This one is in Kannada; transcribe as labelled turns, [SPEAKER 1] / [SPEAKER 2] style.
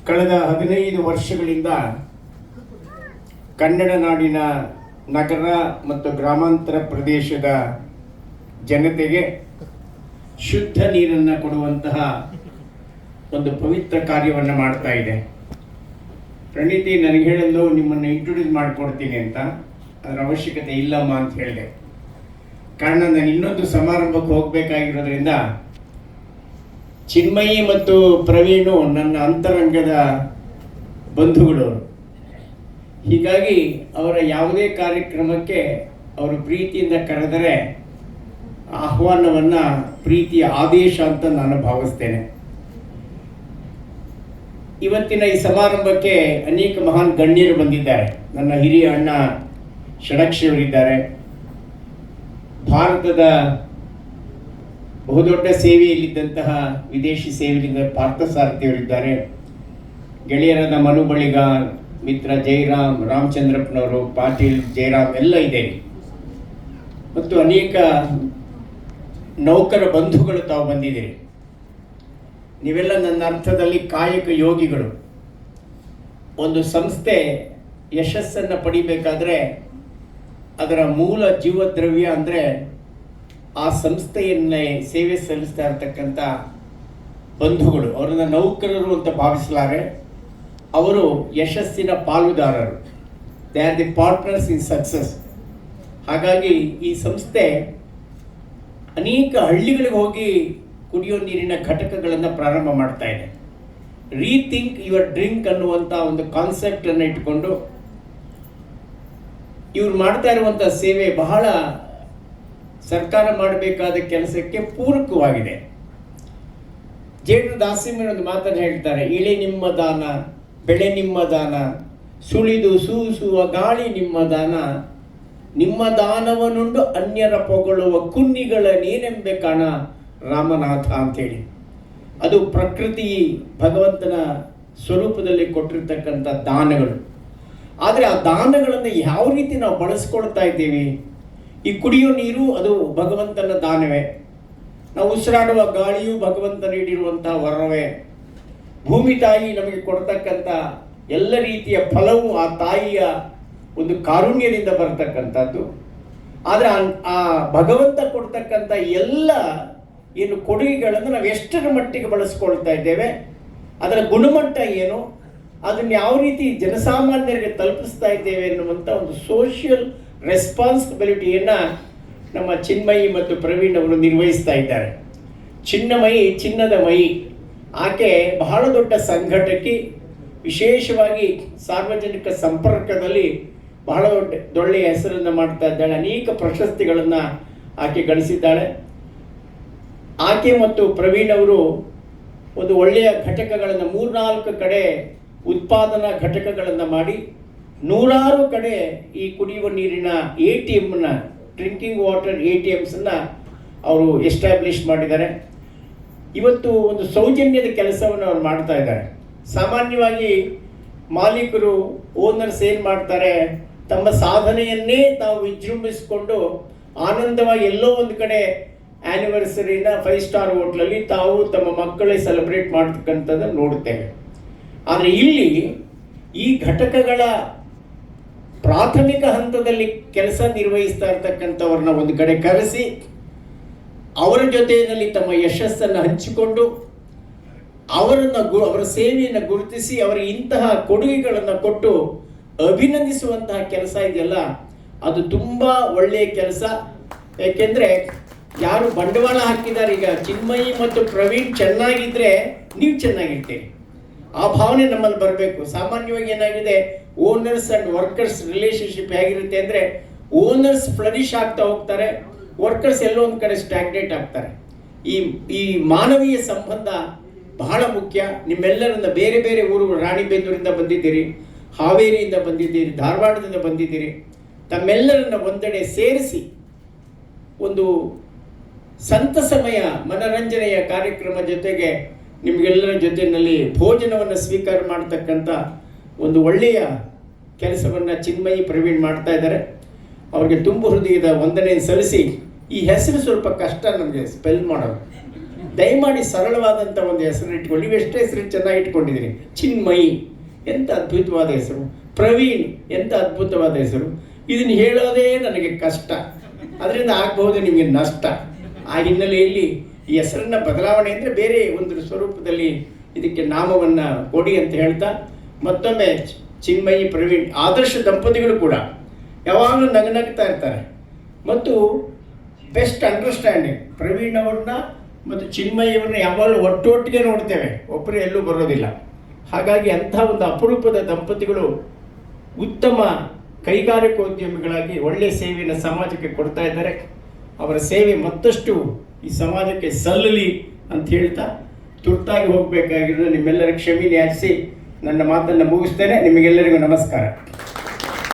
[SPEAKER 1] ಕಳೆದ 15 ವರ್ಷಗಳಿಂದ ಕನ್ನಡ ನಾಡಿನ ನಗರ ಮತ್ತು ಗ್ರಾಮಾಂತರ ಪ್ರದೇಶದ ಜನತೆಗೆ ಶುದ್ಧ ನೀರನ್ನು ಕೊಡುವಂತಹ ಒಂದು ಪವಿತ್ರ ಕಾರ್ಯವನ್ನು ಮಾಡ್ತಾ ಇದೆ. ಪ್ರಣೀತಿ ನನಗೆ ಹೇಳಲು ನಿಮ್ಮನ್ನು ಇಂಟ್ರೊಡ್ಯೂಸ್ ಮಾಡಿಕೊಡ್ತೀನಿ ಅಂತ, ಅದರ ಅವಶ್ಯಕತೆ ಇಲ್ಲಮ್ಮ ಅಂತ ಹೇಳಿದೆ. ಕಾರಣ ನಾನು ಇನ್ನೊಂದು ಸಮಾರಂಭಕ್ಕೆ ಹೋಗಬೇಕಾಗಿರೋದ್ರಿಂದ ಚಿನ್ಮಯಿ ಮತ್ತು ಪ್ರವೀಣು ನನ್ನ ಅಂತರಂಗದ ಬಂಧುಗಳು. ಹೀಗಾಗಿ ಅವರ ಯಾವುದೇ ಕಾರ್ಯಕ್ರಮಕ್ಕೆ ಅವರು ಪ್ರೀತಿಯಿಂದ ಕರೆದರೆ ಆಹ್ವಾನವನ್ನು ಪ್ರೀತಿಯ ಆದೇಶ ಅಂತ ನಾನು ಭಾವಿಸ್ತೇನೆ. ಇವತ್ತಿನ ಈ ಸಮಾರಂಭಕ್ಕೆ ಅನೇಕ ಮಹಾನ್ ಗಣ್ಯರು ಬಂದಿದ್ದಾರೆ. ನನ್ನ ಹಿರಿಯ ಅಣ್ಣ ಷಡಕ್ಷರವರಿದ್ದಾರೆ, ಭಾರತದ ಬಹುದೊಡ್ಡ ಸೇವೆಯಲ್ಲಿದ್ದಂತಹ ವಿದೇಶಿ ಸೇವೆಯಿಂದ ಪಾರ್ಥಸಾರಥಿಯವರಿದ್ದಾರೆ, ಗೆಳೆಯರಾದ ಮನು ಬಳಿಗಾರ್, ಮಿತ್ರ ಜಯರಾಮ್, ರಾಮಚಂದ್ರಪ್ಪನವರು, ಪಾಟೀಲ್ ಜಯರಾಮ್ ಎಲ್ಲ ಇದೆ. ಮತ್ತು ಅನೇಕ ನೌಕರ ಬಂಧುಗಳು ತಾವು ಬಂದಿದ್ದೀರಿ. ನೀವೆಲ್ಲ ನನ್ನ ಅರ್ಥದಲ್ಲಿ ಕಾಯಕ ಯೋಗಿಗಳು. ಒಂದು ಸಂಸ್ಥೆ ಯಶಸ್ಸನ್ನು ಪಡಿಬೇಕಾದ್ರೆ ಅದರ ಮೂಲ ಜೀವದ್ರವ್ಯ ಅಂದರೆ ಆ ಸಂಸ್ಥೆಯನ್ನೇ ಸೇವೆ ಸಲ್ಲಿಸ್ತಾ ಇರತಕ್ಕಂಥ ಬಂಧುಗಳು. ಅವರನ್ನ ನೌಕರರು ಅಂತ ಭಾವಿಸಲಾರೆ, ಅವರು ಯಶಸ್ಸಿನ ಪಾಲುದಾರರು. They are the partners in success. ಹಾಗಾಗಿ ಈ ಸಂಸ್ಥೆ ಅನೇಕ ಹಳ್ಳಿಗಳಿಗೆ ಹೋಗಿ ಕುಡಿಯೋ ನೀರಿನ ಘಟಕಗಳನ್ನು ಪ್ರಾರಂಭ ಮಾಡ್ತಾ ಇದೆ. ರೀಥಿಂಕ್ ಯುವರ್ ಡ್ರಿಂಕ್ ಅನ್ನುವಂಥ ಒಂದು ಕಾನ್ಸೆಪ್ಟನ್ನು ಇಟ್ಕೊಂಡು ಇವ್ರು ಮಾಡ್ತಾ ಇರುವಂಥ ಸೇವೆ ಬಹಳ ಸರ್ಕಾರ ಮಾಡಬೇಕಾದ ಕೆಲಸಕ್ಕೆ ಪೂರಕವಾಗಿದೆ. ಜೇಡು ದಾಸಿಮಯ್ಯ ಒಂದು ಮಾತನ್ನು ಹೇಳ್ತಾರೆ, ಇಳೆ ನಿಮ್ಮ ದಾನ, ಬೆಳೆ ನಿಮ್ಮ ದಾನ, ಸುಳಿದು ಸೂಸುವ ಗಾಳಿ ನಿಮ್ಮ ದಾನ, ನಿಮ್ಮ ದಾನವನುಂಡು ಅನ್ಯರ ಪೊಗಳುವ ಕುನ್ನಿಗಳ ನೇನೆಂಬೆ ಕಾಣ ರಾಮನಾಥ ಅಂತೇಳಿ. ಅದು ಪ್ರಕೃತಿ ಭಗವಂತನ ಸ್ವರೂಪದಲ್ಲಿ ಕೊಟ್ಟಿರ್ತಕ್ಕಂಥ ದಾನಗಳು. ಆದರೆ ಆ ದಾನಗಳನ್ನು ಯಾವ ರೀತಿ ನಾವು ಬಳಸ್ಕೊಳ್ತಾ ಇದ್ದೀವಿ? ಈ ಕುಡಿಯೋ ನೀರು ಅದು ಭಗವಂತನ ದಾನವೇ, ನಾವು ಉಸಿರಾಡುವ ಗಾಳಿಯು ಭಗವಂತ ನೀಡಿರುವಂಥ ವರವೇ, ಭೂಮಿ ತಾಯಿ ನಮಗೆ ಕೊಡ್ತಕ್ಕಂಥ ಎಲ್ಲ ರೀತಿಯ ಫಲವು ಆ ತಾಯಿಯ ಒಂದು ಕಾರುಣ್ಯದಿಂದ ಬರ್ತಕ್ಕಂಥದ್ದು. ಆದರೆ ಆ ಭಗವಂತ ಕೊಡ್ತಕ್ಕಂಥ ಎಲ್ಲ ಏನು ಕೊಡುಗೆಗಳನ್ನು ನಾವು ಎಷ್ಟರ ಮಟ್ಟಿಗೆ ಬಳಸ್ಕೊಳ್ತಾ ಇದ್ದೇವೆ, ಅದರ ಗುಣಮಟ್ಟ ಏನು, ಅದನ್ನು ಯಾವ ರೀತಿ ಜನಸಾಮಾನ್ಯರಿಗೆ ತಲುಪಿಸ್ತಾ ಇದ್ದೇವೆ ಎನ್ನುವಂಥ ಒಂದು ಸೋಷಿಯಲ್ ರೆಸ್ಪಾನ್ಸಿಬಿಲಿಟಿಯನ್ನು ನಮ್ಮ ಚಿನ್ಮಯಿ ಮತ್ತು ಪ್ರವೀಣ್ ಅವರು ನಿರ್ವಹಿಸ್ತಾ ಇದ್ದಾರೆ. ಚಿನ್ನಮಯಿ, ಚಿನ್ನದ ಮಯಿ. ಆಕೆ ಬಹಳ ದೊಡ್ಡ ಸಂಘಟಕಿ. ವಿಶೇಷವಾಗಿ ಸಾರ್ವಜನಿಕ ಸಂಪರ್ಕದಲ್ಲಿ ಬಹಳ ಒಳ್ಳೆಯ ಹೆಸರನ್ನು ಮಾಡ್ತಾ ಇದ್ದಾಳೆ. ಅನೇಕ ಪ್ರಶಸ್ತಿಗಳನ್ನು ಆಕೆ ಗಳಿಸಿದ್ದಾಳೆ. ಆಕೆ ಮತ್ತು ಪ್ರವೀಣ್ ಅವರು ಒಂದು ಒಳ್ಳೆಯ ಘಟಕಗಳನ್ನು 3-4 ಕಡೆ ಉತ್ಪಾದನಾ ಘಟಕಗಳನ್ನು ಮಾಡಿ 100 ಕಡೆ ಈ ಕುಡಿಯುವ ನೀರಿನ ATMನ ಡ್ರಿಂಕಿಂಗ್ ವಾಟರ್ ATMಸನ್ನು ಅವರು ಎಸ್ಟಾಬ್ಲಿಷ್ ಮಾಡಿದ್ದಾರೆ. ಇವತ್ತು ಒಂದು ಸೌಜನ್ಯದ ಕೆಲಸವನ್ನು ಅವ್ರು ಮಾಡ್ತಾ ಇದ್ದಾರೆ. ಸಾಮಾನ್ಯವಾಗಿ ಮಾಲೀಕರು, ಓನರ್ಸ್ ಏನು ಮಾಡ್ತಾರೆ, ತಮ್ಮ ಸಾಧನೆಯನ್ನೇ ತಾವು ವಿಜೃಂಭಿಸಿಕೊಂಡು ಆನಂದವಾಗಿ ಎಲ್ಲೋ ಒಂದು ಕಡೆ ಆ್ಯನಿವರ್ಸರಿನ 5 ಸ್ಟಾರ್ ಹೋಟ್ಲಲ್ಲಿ ತಾವು ತಮ್ಮ ಮಕ್ಕಳೇ ಸೆಲೆಬ್ರೇಟ್ ಮಾಡ್ತಕ್ಕಂಥದ್ದನ್ನು ನೋಡುತ್ತೇವೆ. ಆದರೆ ಇಲ್ಲಿ ಈ ಘಟಕಗಳ ಪ್ರಾಥಮಿಕ ಹಂತದಲ್ಲಿ ಕೆಲಸ ನಿರ್ವಹಿಸ್ತಾ ಇರ್ತಕ್ಕಂಥವ್ರನ್ನ ಒಂದು ಕಡೆ ಕರೆಸಿ ಅವರ ಜೊತೆಯಲ್ಲಿ ತಮ್ಮ ಯಶಸ್ಸನ್ನು ಹಂಚಿಕೊಂಡು ಅವರ ಸೇವೆಯನ್ನು ಗುರುತಿಸಿ ಅವರಿಗೆ ಇಂತಹ ಕೊಡುಗೆಗಳನ್ನು ಕೊಟ್ಟು ಅಭಿನಂದಿಸುವಂತಹ ಕೆಲಸ ಇದೆಯಲ್ಲ, ಅದು ತುಂಬ ಒಳ್ಳೆಯ ಕೆಲಸ. ಏಕೆಂದರೆ ಯಾರು ಬಂಡವಾಳ ಹಾಕಿದ್ದಾರೆ, ಈಗ ಚಿನ್ಮಯಿ ಮತ್ತು ಪ್ರವೀಣ್ ಚೆನ್ನಾಗಿದ್ದರೆ ನೀವು ಚೆನ್ನಾಗಿರ್ತೀರಿ, ಆ ಭಾವನೆ ನಮ್ಮಲ್ಲಿ ಬರಬೇಕು. ಸಾಮಾನ್ಯವಾಗಿ ಏನಾಗಿದೆ, ಓನರ್ಸ್ ಆ್ಯಂಡ್ ವರ್ಕರ್ಸ್ ರಿಲೇಷನ್ಶಿಪ್ ಹೇಗಿರುತ್ತೆ ಅಂದರೆ, ಓನರ್ಸ್ ಫ್ಲರಿಶ್ ಆಗ್ತಾ ಹೋಗ್ತಾರೆ, ವರ್ಕರ್ಸ್ ಎಲ್ಲೋ ಒಂದು ಕಡೆ ಸ್ಟ್ಯಾಗ್ನೇಟ್ ಆಗ್ತಾರೆ. ಈ ಮಾನವೀಯ ಸಂಬಂಧ ಬಹಳ ಮುಖ್ಯ. ನಿಮ್ಮೆಲ್ಲರನ್ನ ಬೇರೆ ಬೇರೆ ಊರುಗಳು, ರಾಣಿಬೆನ್ನೂರಿಂದ ಬಂದಿದ್ದೀರಿ, ಹಾವೇರಿಯಿಂದ ಬಂದಿದ್ದೀರಿ, ಧಾರವಾಡದಿಂದ ಬಂದಿದ್ದೀರಿ, ತಮ್ಮೆಲ್ಲರನ್ನ ಒಂದೆಡೆ ಸೇರಿಸಿ ಒಂದು ಸಂತಸಮಯ ಮನರಂಜನೆಯ ಕಾರ್ಯಕ್ರಮ ಜೊತೆಗೆ ನಿಮಗೆಲ್ಲರ ಜೊತೆಯಲ್ಲಿ ಭೋಜನವನ್ನು ಸ್ವೀಕಾರ ಮಾಡ್ತಕ್ಕಂಥ ಒಂದು ಒಳ್ಳೆಯ ಕೆಲಸವನ್ನು ಚಿನ್ಮಯಿ ಪ್ರವೀಣ್ ಮಾಡ್ತಾ ಇದ್ದಾರೆ. ಅವ್ರಿಗೆ ತುಂಬ ಹೃದಯದ ವಂದನೆ ಸಲ್ಲಿಸಿ, ಈ ಹೆಸರು ಸ್ವಲ್ಪ ಕಷ್ಟ ನಮಗೆ ಸ್ಪೆಲ್ ಮಾಡೋದು, ದಯಮಾಡಿ ಸರಳವಾದಂಥ ಒಂದು ಹೆಸರು ಇಟ್ಕೊಳ್ಳಿ. ನೀವು ಎಷ್ಟು ಹೆಸರು ಚೆನ್ನಾಗಿ ಇಟ್ಕೊಂಡಿದ್ದೀರಿ. ಚಿನ್ಮಯಿ ಎಂಥ ಅದ್ಭುತವಾದ ಹೆಸರು, ಪ್ರವೀಣ್ ಎಂಥ ಅದ್ಭುತವಾದ ಹೆಸರು. ಇದನ್ನು ಹೇಳೋದೇ ನನಗೆ ಕಷ್ಟ, ಅದರಿಂದ ಆಗಬಹುದು ನಿಮಗೆ ನಷ್ಟ. ಆ ಹಿನ್ನೆಲೆಯಲ್ಲಿ ಈ ಹೆಸರನ್ನ ಬದಲಾವಣೆ ಅಂದರೆ ಬೇರೆ ಒಂದು ಸ್ವರೂಪದಲ್ಲಿ ಇದಕ್ಕೆ ನಾಮವನ್ನು ಕೊಡಿ ಅಂತ ಹೇಳ್ತಾ, ಮತ್ತೊಮ್ಮೆ ಚಿನ್ಮಯಿ ಪ್ರವೀಣ್ ಆದರ್ಶ ದಂಪತಿಗಳು ಕೂಡ ಯಾವಾಗಲೂ ನಗನಗ್ತಾ ಇರ್ತಾರೆ ಮತ್ತು ಬೆಸ್ಟ್ ಅಂಡರ್ಸ್ಟ್ಯಾಂಡಿಂಗ್. ಪ್ರವೀಣ್ ಅವ್ರನ್ನ ಮತ್ತು ಚಿನ್ಮಯಿ ಅವ್ರನ್ನ ಯಾವಾಗಲೂ ಒಟ್ಟೊಟ್ಟಿಗೆ ನೋಡ್ತೇವೆ, ಒಬ್ಬರು ಎಲ್ಲೂ ಬರೋದಿಲ್ಲ. ಹಾಗಾಗಿ ಅಂಥ ಒಂದು ಅಪರೂಪದ ದಂಪತಿಗಳು ಉತ್ತಮ ಕೈಗಾರಿಕೋದ್ಯಮಿಗಳಾಗಿ ಒಳ್ಳೆಯ ಸೇವೆಯನ್ನು ಸಮಾಜಕ್ಕೆ ಕೊಡ್ತಾ ಇದ್ದಾರೆ. ಅವರ ಸೇವೆ ಮತ್ತಷ್ಟು ಈ ಸಮಾಜಕ್ಕೆ ಸಲ್ಲಲಿ ಅಂತ ಹೇಳ್ತಾ ತುರ್ತಾಗಿ ಹೋಗಬೇಕಾಗಿರೋದು ನಿಮ್ಮೆಲ್ಲರ ಕ್ಷಮೆ ಯಾಚಿಸಿ ನನ್ನ ಮಾತನ್ನು ಮುಗಿಸ್ತೇನೆ. ನಿಮಗೆಲ್ಲರಿಗೂ ನಮಸ್ಕಾರ.